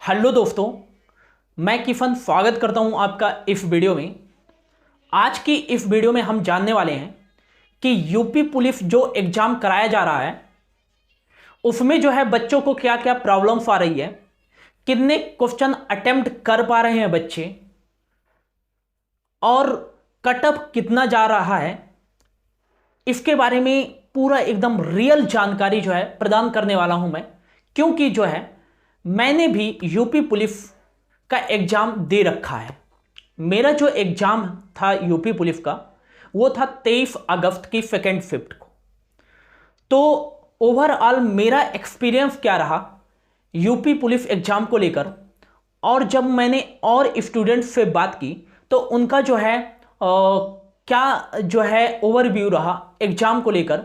Hello दोस्तों, मैं किफन स्वागत करता हूं आपका इस वीडियो में। आज की इस वीडियो में हम जानने वाले हैं कि यूपी पुलिस जो एग्जाम कराया जा रहा है उसमें जो है बच्चों को क्या क्या प्रॉब्लम्स आ रही है, कितने क्वेश्चन अटेम्प्ट कर पा रहे हैं बच्चे और कट ऑफ कितना जा रहा है। इसके बारे में पूरा एकदम रियल जानकारी जो है प्रदान करने वाला हूं मैं, क्योंकि जो है मैंने भी यूपी पुलिस का एग्जाम दे रखा है। मेरा जो एग्जाम था यूपी पुलिस का वो था 23 अगस्त की सेकेंड शिफ्ट को। तो ओवरऑल मेरा एक्सपीरियंस क्या रहा यूपी पुलिस एग्जाम को लेकर, और जब मैंने और स्टूडेंट्स से बात की तो उनका जो है क्या जो है ओवरव्यू रहा एग्जाम को लेकर,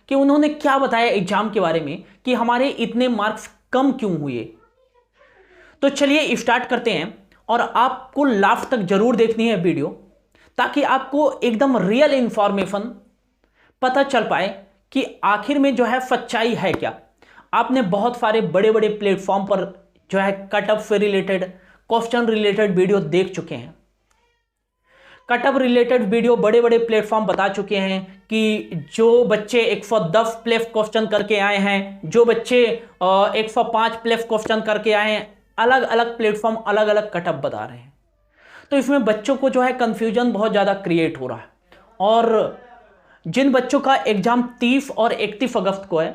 कि उन्होंने क्या बताया एग्जाम के बारे में कि हमारे इतने मार्क्स कम क्यों हुए। तो चलिए स्टार्ट करते हैं, और आपको लास्ट तक जरूर देखनी है वीडियो, ताकि आपको एकदम रियल इंफॉर्मेशन पता चल पाए कि आखिर में जो है सच्चाई है क्या। आपने बहुत सारे बड़े बड़े प्लेटफॉर्म पर जो है कट ऑफ से रिलेटेड, क्वेश्चन रिलेटेड वीडियो देख चुके हैं। कट ऑफ रिलेटेड वीडियो बड़े बड़े प्लेटफॉर्म बता चुके हैं कि जो बच्चे 110 प्लस क्वेश्चन करके आए हैं, जो बच्चे 105 प्लस क्वेश्चन करके आए हैं, अलग अलग प्लेटफॉर्म अलग अलग कट ऑफ बता रहे हैं। तो इसमें बच्चों को जो है कंफ्यूजन बहुत ज़्यादा क्रिएट हो रहा है। और जिन बच्चों का एग्जाम 30 और 31 अगस्त को है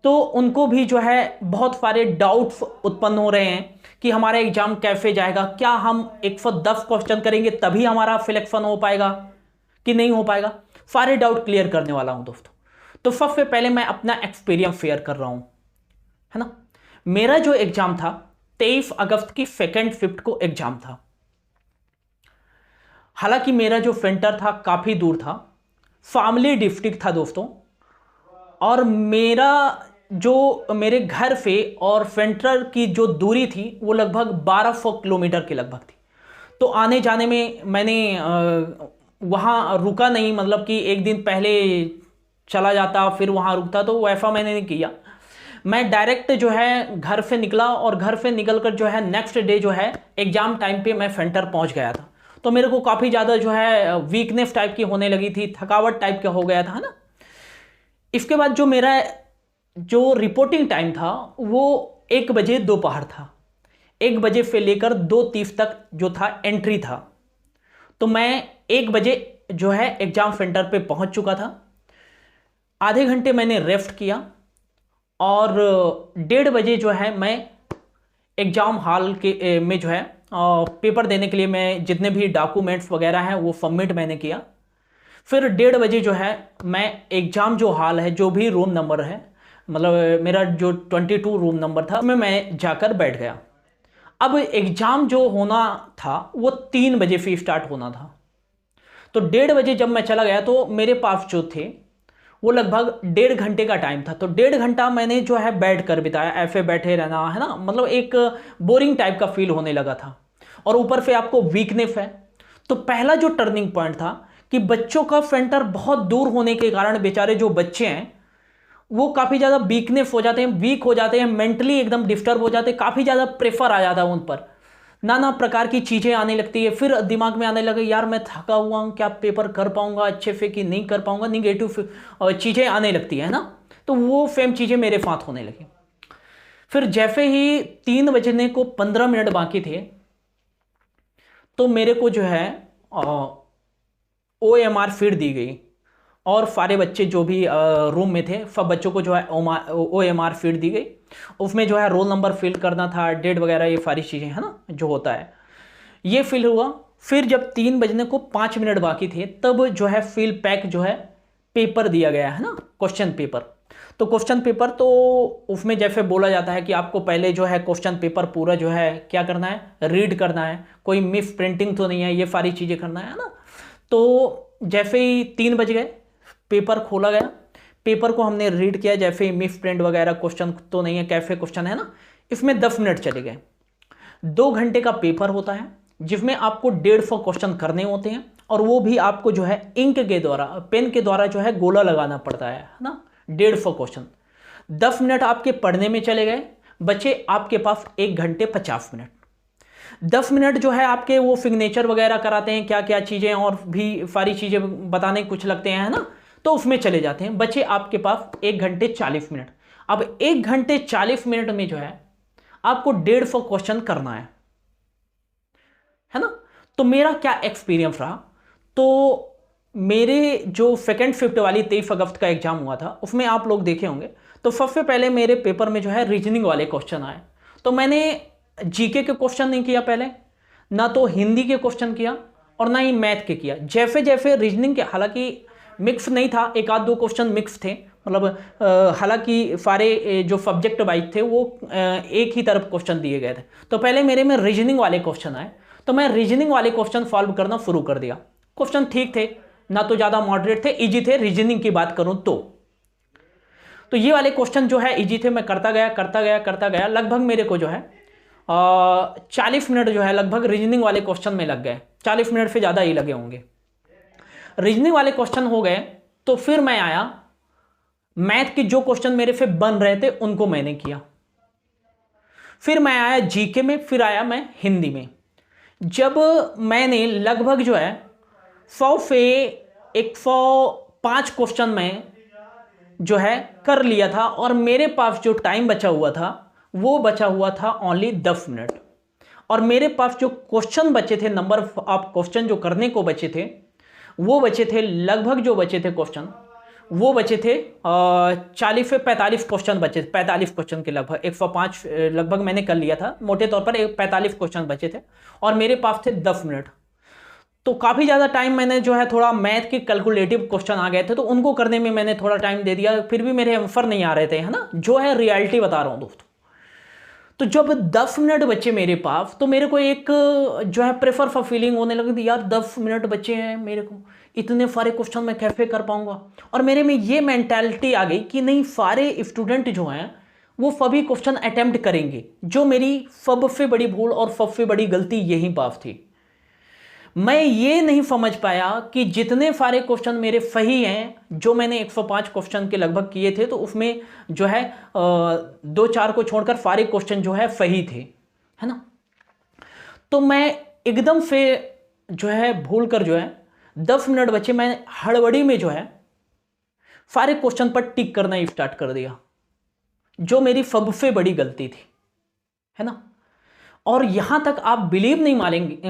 तो उनको भी जो है बहुत सारे डाउट्स उत्पन्न हो रहे हैं कि हमारा एग्जाम कैसे जाएगा, क्या हम 110 क्वेश्चन करेंगे तभी हमारा सिलेक्शन हो पाएगा कि नहीं हो पाएगा। सारे डाउट क्लियर करने वाला हूं दोस्तों। तो सबसे पहले मैं अपना एक्सपीरियंस शेयर कर रहा हूं, है ना। मेरा जो एग्जाम था 23 अगस्त की सेकेंड शिफ्ट को एग्जाम था। हालांकि मेरा जो सेंटर था काफी दूर था, शामली डिस्ट्रिक्ट था दोस्तों, और मेरे घर से और सेंटर की जो दूरी थी वो लगभग 1200 किलोमीटर के लगभग थी। तो आने जाने में मैंने वहाँ रुका नहीं, मतलब कि एक दिन पहले चला जाता फिर वहाँ रुकता, तो वैसा मैंने नहीं किया। मैं डायरेक्ट जो है घर से निकला, और घर से निकलकर जो है नेक्स्ट डे जो है एग्जाम टाइम पे मैं सेंटर पहुँच गया था। तो मेरे को काफ़ी ज़्यादा जो है वीकनेस टाइप की होने लगी थी, थकावट टाइप का हो गया था, है ना। इसके बाद जो मेरा जो रिपोर्टिंग टाइम था वो 1 बजे दोपहर था। 1 बजे से लेकर 2:30 तक जो था एंट्री था। तो मैं 1 बजे जो है एग्जाम सेंटर पे पहुंच चुका था। आधे घंटे मैंने रेस्ट किया, और 1:30 बजे जो है मैं एग्जाम हॉल के में जो है पेपर देने के लिए मैं जितने भी डॉक्यूमेंट्स वगैरह हैं वो सबमिट मैंने किया। फिर 1:30 बजे जो है मैं एग्जाम जो हॉल है, जो भी रूम नंबर है, मतलब मेरा जो 22 रूम नंबर था, उसमें मैं जाकर बैठ गया। अब एग्जाम जो होना था वो 3 बजे से स्टार्ट होना था। तो 1:30 बजे जब मैं चला गया तो मेरे पास जो थे वो लगभग 1.5 घंटे का टाइम था। तो 1.5 घंटा मैंने जो है बैठ कर बिताया, ऐसे बैठे रहना, है ना, मतलब एक बोरिंग टाइप का फील होने लगा था। और ऊपर से आपको वीकनेस है। तो पहला जो टर्निंग पॉइंट था कि बच्चों का सेंटर बहुत दूर होने के कारण बेचारे जो बच्चे हैं वो काफ़ी ज़्यादा वीकनेस हो जाते हैं, वीक हो जाते हैं, मेंटली एकदम डिस्टर्ब हो जाते हैं, काफ़ी ज़्यादा प्रेशर आ जाता है उन पर, नाना प्रकार की चीज़ें आने लगती है। फिर दिमाग में आने लगे यार मैं थका हुआ हूँ, क्या पेपर कर पाऊंगा अच्छे से कि नहीं कर पाऊंगा, निगेटिव चीज़ें आने लगती है ना। तो वो सेम चीज़ें मेरे साथ होने लगी। फिर जैसे ही 3 बजने को 15 मिनट बाकी थे तो मेरे को जो है OMR फीड दी गई, और सारे बच्चे जो भी रूम में थे सब बच्चों को जो है OMR फीड दी गई। उसमें जो है रोल नंबर फिल करना था, डेट वगैरह, ये सारी चीज़ें, है ना, जो होता है ये फिल हुआ। फिर जब 3 बजने को 5 मिनट बाकी थे तब जो है फिल पैक जो है पेपर दिया गया, है ना, क्वेश्चन पेपर। तो क्वेश्चन पेपर तो उसमें जैसे बोला जाता है कि आपको पहले जो है क्वेश्चन पेपर पूरा जो है क्या करना है, रीड करना है, कोई मिस प्रिंटिंग तो नहीं है, ये सारी चीज़ें करना है ना। तो जैसे ही 3 बज गए पेपर खोला गया, पेपर को हमने रीड किया, जैसे ही मिस प्रिंट वगैरह क्वेश्चन तो नहीं है, कैसे क्वेश्चन है ना। इसमें 10 मिनट चले गए। 2 घंटे का पेपर होता है जिसमें आपको 150 क्वेश्चन करने होते हैं, और वो भी आपको जो है इंक के द्वारा, पेन के द्वारा जो है गोला लगाना पड़ता है ना। 150 क्वेश्चन 10 मिनट आपके पढ़ने में चले गए, बचे आपके पास 1 घंटे 50 मिनट। 10 मिनट जो है आपके वो सिग्नेचर वगैरह कराते हैं, क्या क्या चीज़ें और भी सारी चीज़ें बताने कुछ लगते हैं, है ना, तो उसमें चले जाते हैं। बचे आपके पास 1 घंटे 40 मिनट। अब 1 घंटे 40 मिनट में जो है आपको 150 क्वेश्चन करना है ना। तो मेरा क्या एक्सपीरियंस रहा, तो मेरे जो सेकेंड शिफ्ट वाली 23 अगस्त का एग्जाम हुआ था उसमें आप लोग देखे होंगे, तो सबसे पहले मेरे पेपर में जो है रीजनिंग वाले क्वेश्चन आए। तो मैंने जीके के क्वेश्चन नहीं किया पहले, ना तो हिंदी के क्वेश्चन किया और ना ही मैथ के किया। जैसे जैसे रीजनिंग के, हालांकि मिक्स नहीं था, एक आध दो क्वेश्चन मिक्स थे, मतलब हालांकि सारे जो सब्जेक्ट वाइज थे वो एक ही तरफ क्वेश्चन दिए गए थे। तो पहले मेरे में रीजनिंग वाले क्वेश्चन आए, तो मैं रीजनिंग वाले क्वेश्चन सॉल्व करना शुरू कर दिया। क्वेश्चन ठीक थे, ना तो ज़्यादा मॉडरेट थे, इजी थे। रीजनिंग की बात करूं तो ये वाले क्वेश्चन जो है इजी थे। मैं करता गया लगभग मेरे को जो है 40 मिनट जो है लगभग रीजनिंग वाले क्वेश्चन में लग गए। 40 मिनट से ज़्यादा ही लगे होंगे। रीजनिंग वाले क्वेश्चन हो गए तो फिर मैं आया मैथ के जो क्वेश्चन मेरे से बन रहे थे उनको मैंने किया। फिर मैं आया जीके में, फिर आया मैं हिंदी में। जब मैंने लगभग जो है 100 से 105 क्वेश्चन में जो है कर लिया था और मेरे पास जो टाइम बचा हुआ था वो बचा हुआ था ओनली 10 मिनट। और मेरे पास जो क्वेश्चन बचे थे, नंबर ऑफ क्वेश्चन जो करने को बचे थे वो बचे थे लगभग, जो बचे थे क्वेश्चन वो बचे थे 40 से 45 क्वेश्चन बचे थे। 45 क्वेश्चन के लगभग 105 लगभग मैंने कर लिया था, मोटे तौर पर 45 क्वेश्चन बचे थे और मेरे पास थे 10 मिनट। तो काफ़ी ज़्यादा टाइम मैंने जो है, थोड़ा मैथ के कैलकुलेटिव क्वेश्चन आ गए थे तो उनको करने में मैंने थोड़ा टाइम दे दिया, फिर भी मेरे आंसर नहीं आ रहे थे, है ना, जो है रियलिटी बता रहा हूँ दोस्तों। तो जब 10 मिनट बचे मेरे पास तो मेरे को एक जो है प्रेफर फॉर फीलिंग होने लगी, यार 10 मिनट बचे हैं मेरे को, इतने सारे क्वेश्चन मैं कैसे कर पाऊंगा। और मेरे में ये मेंटालिटी आ गई कि नहीं, सारे स्टूडेंट जो हैं वो सभी क्वेश्चन अटेम्प्ट करेंगे। जो मेरी सबसे बड़ी भूल और सबसे बड़ी गलती यहीं पास थी। मैं ये नहीं समझ पाया कि जितने सारे क्वेश्चन मेरे सही हैं, जो मैंने 105 क्वेश्चन के लगभग किए थे, तो उसमें जो है 2-4 को छोड़कर सारे क्वेश्चन जो है सही थे, है ना। तो मैं एकदम से जो है भूल कर जो है 10 मिनट बचे, मैं हड़बड़ी में जो है सारे क्वेश्चन पर टिक करना स्टार्ट कर दिया, जो मेरी सबसे बड़ी गलती थी, है ना। और यहां तक आप बिलीव नहीं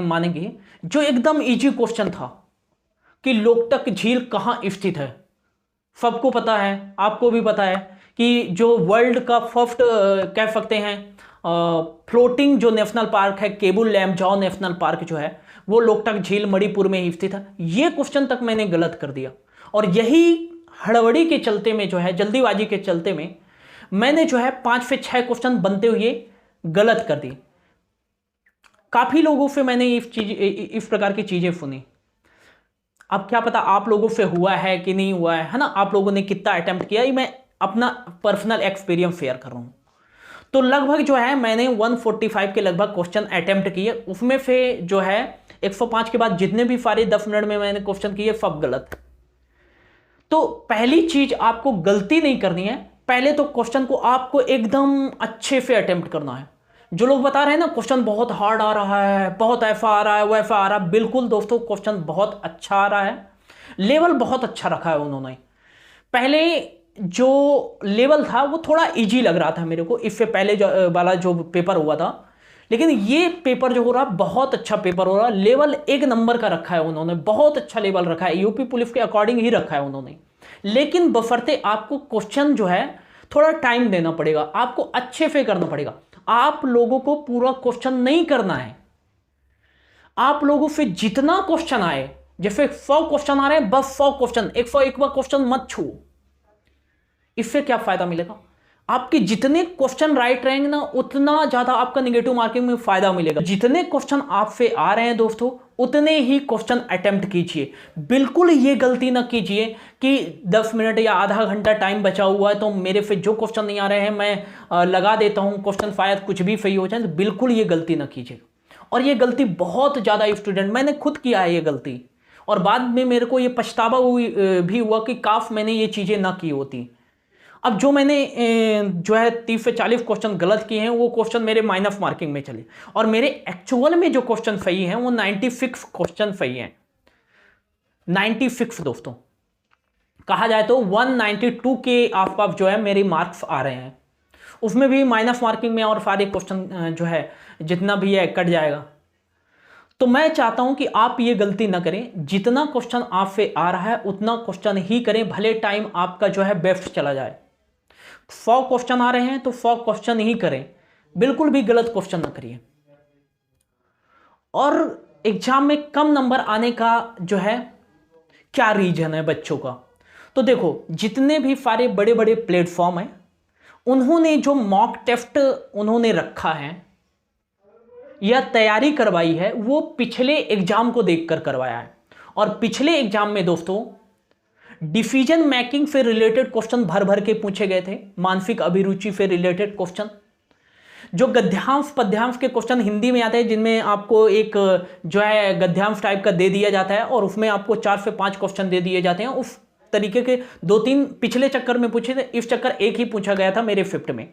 मानेंगे, जो एकदम इजी क्वेश्चन था कि लोकटक झील कहां स्थित है, सबको पता है, आपको भी पता है कि जो वर्ल्ड का फर्स्ट कह सकते हैं फ्लोटिंग जो नेशनल पार्क है, केबुल लैमजाओ नेशनल पार्क जो है वो लोकटक झील मणिपुर में ही स्थित है। ये क्वेश्चन तक मैंने गलत कर दिया और यही हड़बड़ी के चलते में जो है, जल्दीबाजी के चलते में मैंने जो है 5 से 6 क्वेश्चन बनते हुए गलत कर दिए। काफी लोगों से मैंने इस प्रकार की चीजें सुनी। अब क्या पता आप लोगों से हुआ है कि नहीं हुआ है ना, आप लोगों ने कितना अटेम्प्ट किया, ये मैं अपना पर्सनल एक्सपीरियंस शेयर कर रहा हूं। तो लगभग जो है मैंने 145 के लगभग क्वेश्चन अटेम्प्ट किए, उसमें से जो है 105 के बाद जितने भी सारे 10 मिनट में मैंने क्वेश्चन किए सब गलत। तो पहली चीज आपको गलती नहीं करनी है, पहले तो क्वेश्चन को आपको एकदम अच्छे से अटेम्प्ट करना है। जो लोग बता रहे हैं ना क्वेश्चन बहुत हार्ड आ रहा है, बहुत ऐसा आ रहा है, वैसा आ रहा है, बिल्कुल दोस्तों क्वेश्चन बहुत अच्छा आ रहा है, लेवल बहुत अच्छा रखा है उन्होंने। पहले जो लेवल था वो थोड़ा इजी लग रहा था मेरे को, इससे पहले वाला जो पेपर हुआ था, लेकिन ये पेपर जो हो रहा बहुत अच्छा पेपर हो रहा, लेवल 1 नंबर का रखा है उन्होंने, बहुत अच्छा लेवल रखा है, यूपी पुलिस के अकॉर्डिंग ही रखा है उन्होंने। लेकिन बफरते आपको क्वेश्चन जो है थोड़ा टाइम देना पड़ेगा, आपको अच्छे से करना पड़ेगा। आप लोगों को पूरा क्वेश्चन नहीं करना है, आप लोगों से जितना क्वेश्चन आए, जैसे 100 क्वेश्चन आ रहे हैं बस 100 क्वेश्चन, 101वां क्वेश्चन मत छू। इससे क्या फायदा मिलेगा, आपके जितने क्वेश्चन राइट रहेंगे ना उतना ज्यादा आपका नेगेटिव मार्किंग में फायदा मिलेगा। जितने क्वेश्चन आपसे आ रहे हैं दोस्तों उतने ही क्वेश्चन अटेम्प्ट कीजिए। बिल्कुल ये गलती ना कीजिए कि 10 मिनट या आधा घंटा टाइम बचा हुआ है तो मेरे से जो क्वेश्चन नहीं आ रहे हैं मैं लगा देता हूं क्वेश्चन, शायद कुछ भी सही हो जाए। तो बिल्कुल ये गलती ना कीजिए। और ये गलती बहुत ज्यादा स्टूडेंट, मैंने खुद किया है ये गलती, और बाद में मेरे को ये पछतावा भी हुआ कि काश मैंने ये चीजें ना की होती। अब जो मैंने जो है 30 से 40 क्वेश्चन गलत किए हैं, वो क्वेश्चन मेरे माइनस मार्किंग में चले, और मेरे एक्चुअल में जो क्वेश्चन सही हैं वो 96 क्वेश्चन सही हैं। 96 दोस्तों, कहा जाए तो 192 के आसपास जो है मेरे मार्क्स आ रहे हैं, उसमें भी माइनस मार्किंग में और सारे क्वेश्चन जो है जितना भी है कट जाएगा। तो मैं चाहता हूं कि आप ये गलती ना करें, जितना क्वेश्चन आपसे आ रहा है उतना क्वेश्चन ही करें, भले टाइम आपका जो है बेस्ट चला जाए। 100 क्वेश्चन आ रहे हैं तो 100 क्वेश्चन ही करें, बिल्कुल भी गलत क्वेश्चन ना करिए। और एग्जाम में कम नंबर आने का जो है क्या रीजन है बच्चों का, तो देखो जितने भी सारे बड़े बड़े प्लेटफॉर्म हैं उन्होंने जो मॉक टेस्ट उन्होंने रखा है या तैयारी करवाई है वो पिछले एग्जाम को देखकर करवाया है। और पिछले एग्जाम में दोस्तों डिसीजन मेकिंग से रिलेटेड क्वेश्चन भर भर के पूछे गए थे, मानसिक अभिरुचि से रिलेटेड क्वेश्चन, जो गद्यांश पद्यांश के क्वेश्चन हिंदी में आते हैं, जिनमें आपको एक जो है गद्यांश टाइप का दे दिया जाता है और उसमें आपको 4 से 5 क्वेश्चन दे दिए जाते हैं। उस तरीके के 2-3 पिछले चक्कर में पूछे थे, इस चक्कर एक ही पूछा गया था मेरे 5th में।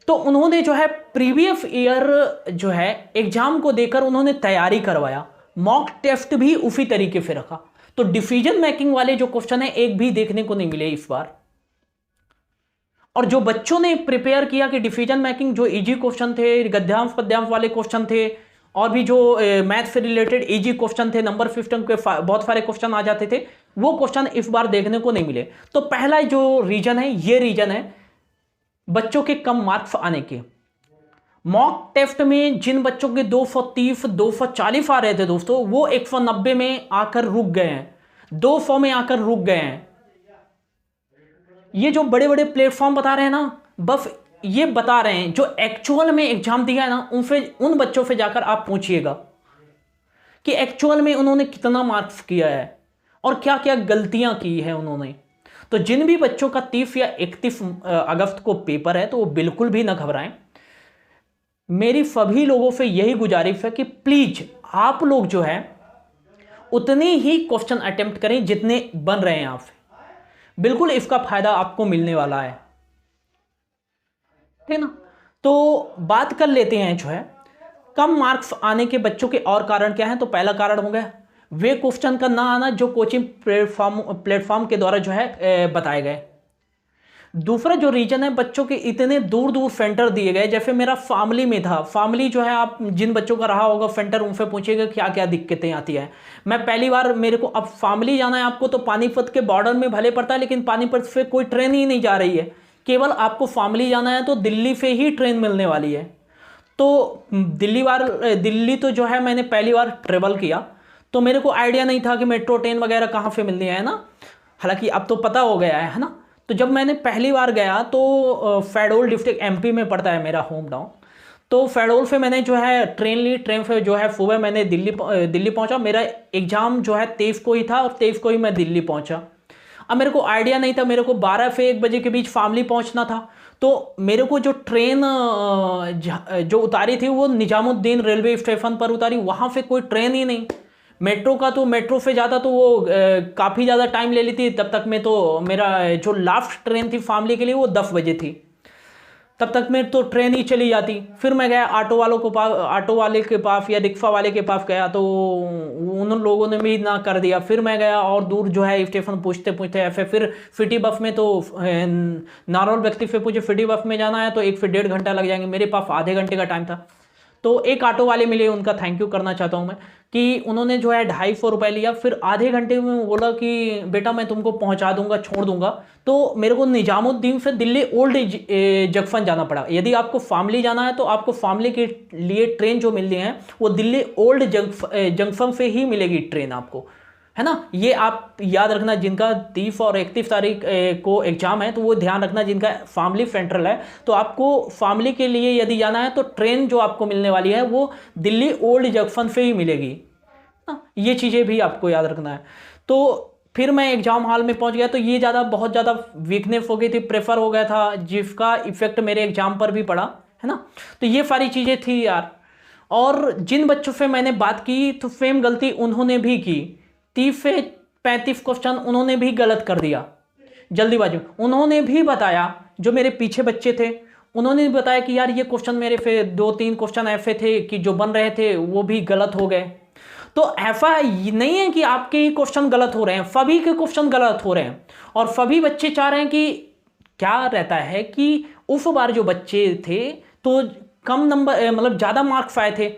तो उन्होंने जो है प्रीवियस ईयर जो है एग्जाम को देकर उन्होंने तैयारी करवाया, मॉक टेस्ट भी उसी तरीके से रखा। तो डिसीजन मेकिंग वाले जो क्वेश्चन है एक भी देखने को नहीं मिले इस बार। और जो बच्चों ने प्रिपेयर किया कि डिसीजन मेकिंग जो इजी क्वेश्चन थे, गद्यांश पद्यांश वाले क्वेश्चन थे, और भी जो मैथ से रिलेटेड इजी क्वेश्चन थे, नंबर सिस्टम के बहुत सारे क्वेश्चन आ जाते थे, वो क्वेश्चन इस बार देखने को नहीं मिले। तो पहला जो रीजन है, ये रीजन है बच्चों के कम मार्क्स आने के। मॉक टेस्ट में जिन बच्चों के 230 240 आ रहे थे दोस्तों, वो 190 में आकर रुक गए हैं, 200 में आकर रुक गए हैं। ये जो बड़े बड़े प्लेटफॉर्म बता रहे हैं ना, बस ये बता रहे हैं, जो एक्चुअल में एग्जाम दिया है ना, उन बच्चों से जाकर आप पूछिएगा कि एक्चुअल में उन्होंने कितना मार्क्स किया है और क्या क्या गलतियां की है उन्होंने। तो जिन भी बच्चों का 30 या 31 अगस्त को पेपर है, तो वो बिल्कुल भी ना घबराएं। मेरी सभी लोगों से यही गुजारिश है कि प्लीज आप लोग जो है उतने ही क्वेश्चन अटेम्प्ट करें जितने बन रहे हैं आपसे, बिल्कुल इसका फायदा आपको मिलने वाला है, ठीक ना। तो बात कर लेते हैं जो है कम मार्क्स आने के बच्चों के और कारण क्या हैं। तो पहला कारण हो गया वे क्वेश्चन का ना आना जो कोचिंग प्लेटफॉर्म के द्वारा जो है बताए गए। दूसरा जो रीजन है, बच्चों के इतने दूर दूर सेंटर दिए गए। जैसे मेरा फैमिली में था, फैमिली जो है, आप जिन बच्चों का रहा होगा सेंटर, उनसे पूछिएगा क्या क्या दिक्कतें आती है। मैं पहली बार, मेरे को अब फैमिली जाना है आपको, तो पानीपत के बॉर्डर में भले पड़ता है, लेकिन पानीपत से कोई ट्रेन ही नहीं जा रही है, केवल आपको फैमिली जाना है तो दिल्ली से ही ट्रेन मिलने वाली है। तो दिल्ली तो जो है मैंने पहली बार ट्रेवल किया, तो मेरे को आइडिया नहीं था कि मेट्रो ट्रेन वगैरह कहाँ से मिलनी है ना, हालांकि अब तो पता हो गया है ना। तो जब मैंने पहली बार गया तो शहडोल डिस्ट्रिक्ट एमपी में पड़ता है मेरा होम टाउन, तो शहडोल से मैंने जो है ट्रेन ली, ट्रेन से जो है सुबह मैंने दिल्ली पहुंचा। मेरा एग्ज़ाम जो है 23 को ही था और 23 को ही मैं दिल्ली पहुंचा। अब मेरे को आइडिया नहीं था, मेरे को 12 से 1 बजे के बीच फैमिली पहुंचना था। तो मेरे को जो ट्रेन जो उतारी थी वो निजामुद्दीन रेलवे स्टेशन पर उतारी, वहाँ से कोई ट्रेन ही नहीं। मेट्रो का तो मेट्रो से ज़्यादा तो वो काफ़ी ज़्यादा टाइम ले ली थी। तब तक में तो मेरा जो लास्ट ट्रेन थी फैमिली के लिए वो 10 बजे थी, तब तक में तो ट्रेन ही चली जाती। फिर मैं गया ऑटो वाले के पास या रिक्शा वाले के पास गया, तो उन लोगों ने भी ना कर दिया। फिर मैं गया और दूर जो है स्टेशन पूछते पूछते ऐसे, फिर सिटी बस में, तो नारौल व्यक्ति से पूछे सिटी बस में जाना है तो 1 से 1.5 घंटा लग जाएंगे, मेरे पास आधे घंटे का टाइम था। तो एक ऑटो वाले मिले, उनका थैंक यू करना चाहता हूँ मैं, कि उन्होंने जो है 250 रुपये लिया। फिर आधे घंटे में बोला कि बेटा मैं तुमको पहुँचा दूंगा, छोड़ दूंगा। तो मेरे को निजामुद्दीन से दिल्ली ओल्ड जंक्शन जाना पड़ा। यदि आपको फैमिली जाना है तो आपको फैमिली के लिए ट्रेन जो मिलनी है वो दिल्ली ओल्ड जंक्शन से ही मिलेगी ट्रेन आपको, है ना। ये आप याद रखना, जिनका 30 और 31 तारीख को एग्जाम है तो वो ध्यान रखना, जिनका फैमिली सेंट्रल है तो आपको फैमिली के लिए यदि जाना है तो ट्रेन जो आपको मिलने वाली है वो दिल्ली ओल्ड जंक्शन से ही मिलेगी ना। ये चीज़ें भी आपको याद रखना है। तो फिर मैं एग्जाम हॉल में पहुंच गया, तो ये बहुत ज़्यादा वीकनेस हो गई थी, प्रेफर हो गया था, जिसका इफेक्ट मेरे एग्जाम पर भी पड़ा, है ना। तो ये सारी चीज़ें थी यार। और जिन बच्चों से मैंने बात की तो सेम गलती उन्होंने भी की, 30 से 35 क्वेश्चन उन्होंने भी गलत कर दिया। जल्दीबाजी। उन्होंने भी बताया, जो मेरे पीछे बच्चे थे उन्होंने भी बताया कि यार ये क्वेश्चन मेरे फिर 2-3 क्वेश्चन ऐसे थे कि जो बन रहे थे वो भी गलत हो गए। तो ऐसा नहीं है कि आपके ही क्वेश्चन गलत हो रहे हैं, सभी के क्वेश्चन गलत हो रहे हैं। और सभी बच्चे चाह रहे हैं कि क्या रहता है कि उस बार जो बच्चे थे तो कम नंबर मतलब ज़्यादा मार्क्स आए थे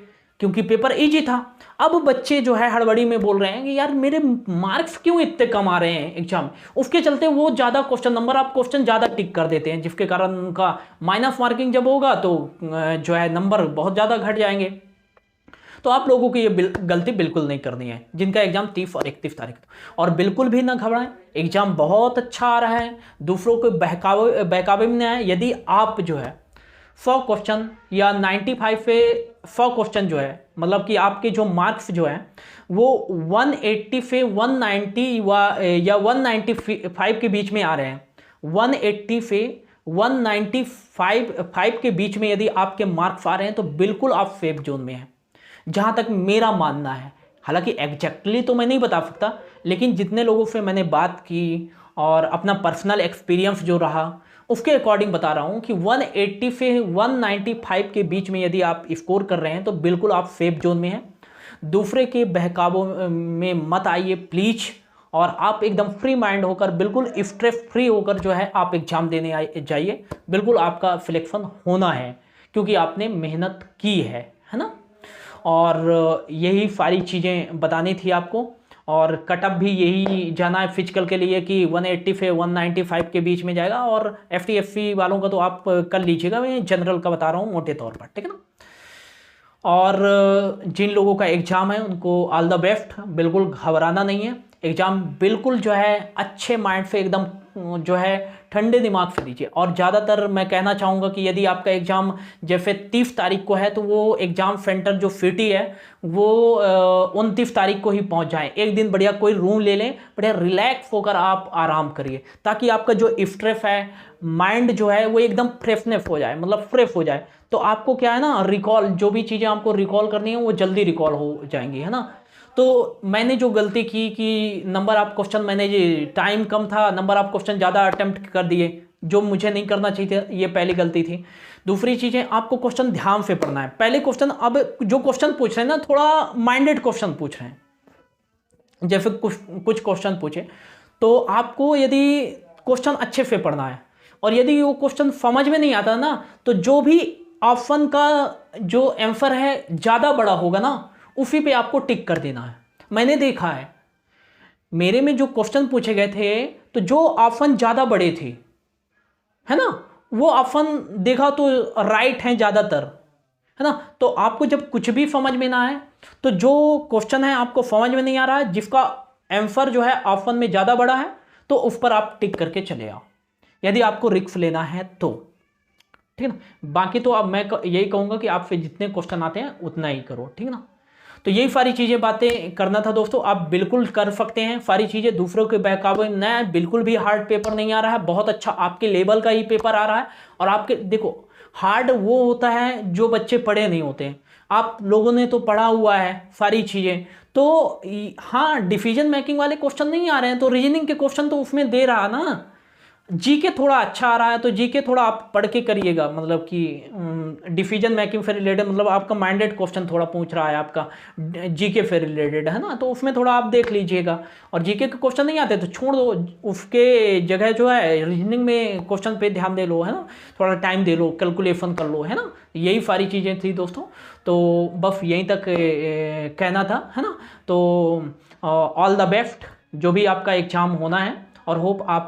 क्योंकि पेपर इजी था। अब बच्चे जो है हड़बड़ी में बोल रहे हैं कि यार मेरे मार्क्स क्यों इतने कम आ रहे हैं एग्जाम, उसके चलते वो ज़्यादा क्वेश्चन नंबर आप क्वेश्चन ज़्यादा टिक कर देते हैं, जिसके कारण उनका माइनस मार्किंग जब होगा तो जो है नंबर बहुत ज़्यादा घट जाएंगे। तो आप लोगों को ये गलती बिल्कुल नहीं करनी है जिनका एग्जाम 30 और 31 तारीख को। और बिल्कुल भी ना घबराएं, एग्जाम बहुत अच्छा आ रहा है, दूसरों को बहकावे में नहीं आए। यदि आप जो है 100 क्वेश्चन या 95 पे 100 क्वेश्चन जो है मतलब कि आपके जो मार्क्स जो है वो 180 से 190 या 195 के बीच में आ रहे हैं, 180 से 195 के बीच में यदि आपके मार्क्स आ रहे हैं तो बिल्कुल आप सेफ जोन में हैं, जहां तक मेरा मानना है। हालांकि एग्जैक्टली तो मैं नहीं बता सकता, लेकिन जितने लोगों से मैंने बात की और अपना पर्सनल एक्सपीरियंस जो रहा उसके अकॉर्डिंग बता रहा हूं कि 180 से 195 के बीच में यदि आप स्कोर कर रहे हैं तो बिल्कुल आप सेफ जोन में हैं। दूसरे के बहकावों में मत आइए प्लीज, और आप एकदम फ्री माइंड होकर बिल्कुल स्ट्रेस फ्री होकर जो है आप एग्जाम देने जाइए। बिल्कुल आपका सिलेक्शन होना है क्योंकि आपने मेहनत की है ना। और यही सारी चीज़ें बतानी थी आपको। और कटअप भी यही जाना है फिजिकल के लिए कि 180 से 195 के बीच में जाएगा। और FTFC वालों का तो आप कर लीजिएगा, मैं जनरल का बता रहा हूँ मोटे तौर पर, ठीक है ना। और जिन लोगों का एग्ज़ाम है उनको ऑल द बेस्ट, बिल्कुल घबराना नहीं है। एग्ज़ाम बिल्कुल जो है अच्छे माइंड से एकदम जो है ठंडे दिमाग से दीजिए। और ज़्यादातर मैं कहना चाहूँगा कि यदि आपका एग्ज़ाम जैसे 30 तारीख को है तो वो एग्ज़ाम सेंटर जो सिटी है वो 29 तारीख को ही पहुँच जाएं। एक दिन बढ़िया कोई रूम ले लें, बढ़िया रिलैक्स होकर आप आराम करिए ताकि आपका जो स्ट्रेस है, माइंड जो है वो एकदम फ्रेशनेस हो जाए, मतलब फ्रेश हो जाए। तो आपको क्या है ना, रिकॉल जो भी चीज़ें आपको रिकॉल करनी है वो जल्दी रिकॉल हो जाएंगी, है ना। तो मैंने जो गलती की कि नंबर ऑफ क्वेश्चन, मैंने ये टाइम कम था, नंबर ऑफ क्वेश्चन ज़्यादा अटेम्प्ट कर दिए जो मुझे नहीं करना चाहिए, ये पहली गलती थी। दूसरी चीज़ें, आपको क्वेश्चन ध्यान से पढ़ना है। पहले क्वेश्चन, अब जो क्वेश्चन पूछ रहे हैं ना थोड़ा माइंडेड क्वेश्चन पूछ रहे हैं। जैसे कुछ क्वेश्चन पूछे तो आपको यदि क्वेश्चन अच्छे से पढ़ना है, और यदि वो क्वेश्चन समझ में नहीं आता ना तो जो भी ऑप्शन का जो आंसर है ज़्यादा बड़ा होगा ना उसी पे आपको टिक कर देना है। मैंने देखा है मेरे में जो क्वेश्चन पूछे गए थे तो जो ऑप्शन ज़्यादा बड़े थे, है ना, वो ऑप्शन देखा तो राइट हैं ज़्यादातर, है ना। तो आपको जब कुछ भी समझ में ना आए तो जो क्वेश्चन है आपको समझ में नहीं आ रहा है, जिसका आंसर जो है ऑप्शन में ज़्यादा बड़ा है, तो उस पर आप टिक करके चले आओ यदि आपको रिस्क लेना है तो, ठीक है ना। बाकी तो अब मैं यही कहूँगा कि आपसे जितने क्वेश्चन आते हैं उतना ही करो, ठीक है ना। तो यही सारी चीज़ें बातें करना था दोस्तों। आप बिल्कुल कर सकते हैं सारी चीज़ें, दूसरों के बहकावे में बिल्कुल भी हार्ड पेपर नहीं आ रहा है, बहुत अच्छा आपके लेवल का ही पेपर आ रहा है। और आपके देखो, हार्ड वो होता है जो बच्चे पढ़े नहीं होते हैं, आप लोगों ने तो पढ़ा हुआ है सारी चीज़ें। तो हाँ, डिसीजन मेकिंग वाले क्वेश्चन नहीं आ रहे हैं तो रीजनिंग के क्वेश्चन तो उसमें दे रहा ना। जीके थोड़ा अच्छा आ रहा है तो जीके थोड़ा आप पढ़ के करिएगा, मतलब कि डिसीजन मेकिंग से रिलेटेड, मतलब आपका माइंडेड क्वेश्चन थोड़ा पूछ रहा है आपका जीके से रिलेटेड, है ना, तो उसमें थोड़ा आप देख लीजिएगा। और जीके के क्वेश्चन नहीं आते तो छोड़ दो, उसके जगह जो है रीजनिंग में क्वेश्चन पे ध्यान दे लो, है ना, थोड़ा टाइम दे लो, कैलकुलेशन कर लो, है ना। यही सारी चीज़ें थी दोस्तों, तो बस यहीं तक कहना था, है ना। तो ऑल द बेस्ट जो भी आपका एग्जाम होना है, और होप आप